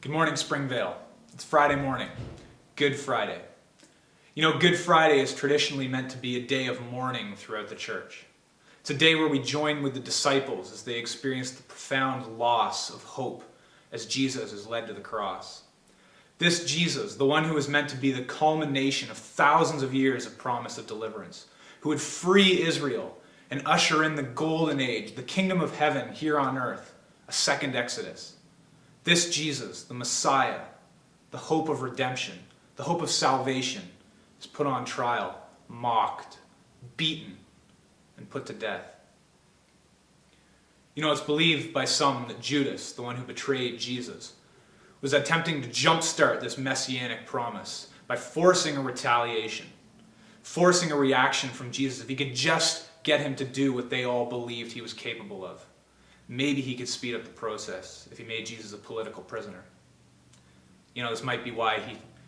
Good morning, Springvale. It's Friday morning, Good Friday. You know, Good Friday is traditionally meant to be a day of mourning throughout the church. It's a day where we join with the disciples as they experience the profound loss of hope as Jesus is led to the cross. This Jesus, the one who was meant to be the culmination of thousands of years of promise of deliverance, who would free Israel and usher in the golden age, the kingdom of heaven here on earth, a second Exodus. This Jesus, the Messiah, the hope of redemption, the hope of salvation, is put on trial, mocked, beaten, and put to death. You know, it's believed by some that Judas, the one who betrayed Jesus, was attempting to jumpstart this messianic promise by forcing a retaliation, forcing a reaction from Jesus if he could just get him to do what they all believed he was capable of. Maybe he could speed up the process if he made Jesus a political prisoner. You know, this might be why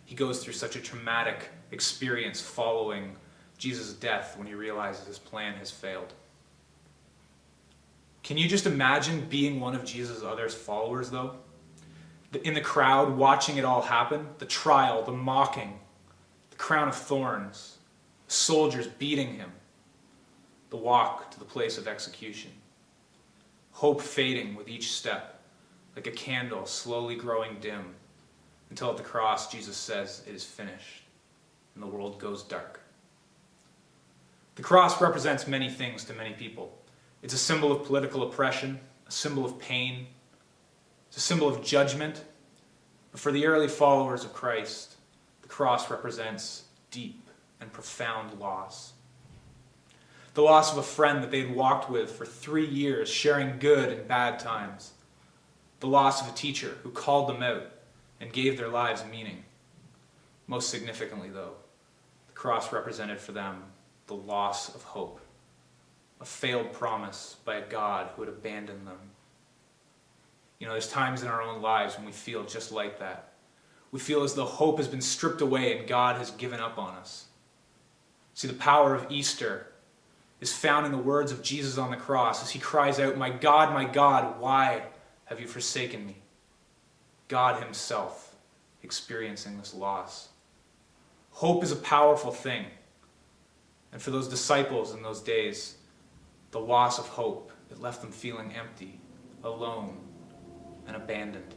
he goes through such a traumatic experience following Jesus' death when he realizes his plan has failed. Can you just imagine being one of Jesus' other followers, though? In the crowd, watching it all happen, the trial, the mocking, the crown of thorns, soldiers beating him, the walk to the place of execution. Hope fading with each step, like a candle slowly growing dim, until at the cross Jesus says, "It is finished," and the world goes dark. The cross represents many things to many people. It's a symbol of political oppression, a symbol of pain, it's a symbol of judgment. But for the early followers of Christ, the cross represents deep and profound loss. The loss of a friend that they had walked with for 3 years, sharing good and bad times. The loss of a teacher who called them out and gave their lives meaning. Most significantly, though, the cross represented for them the loss of hope, a failed promise by a God who had abandoned them. You know, there's times in our own lives when we feel just like that. We feel as though hope has been stripped away and God has given up on us. See, the power of Easter is found in the words of Jesus on the cross as he cries out, my God, why have you forsaken me?" God himself experiencing this loss. Hope is a powerful thing. And for those disciples in those days, the loss of hope, it left them feeling empty, alone, and abandoned.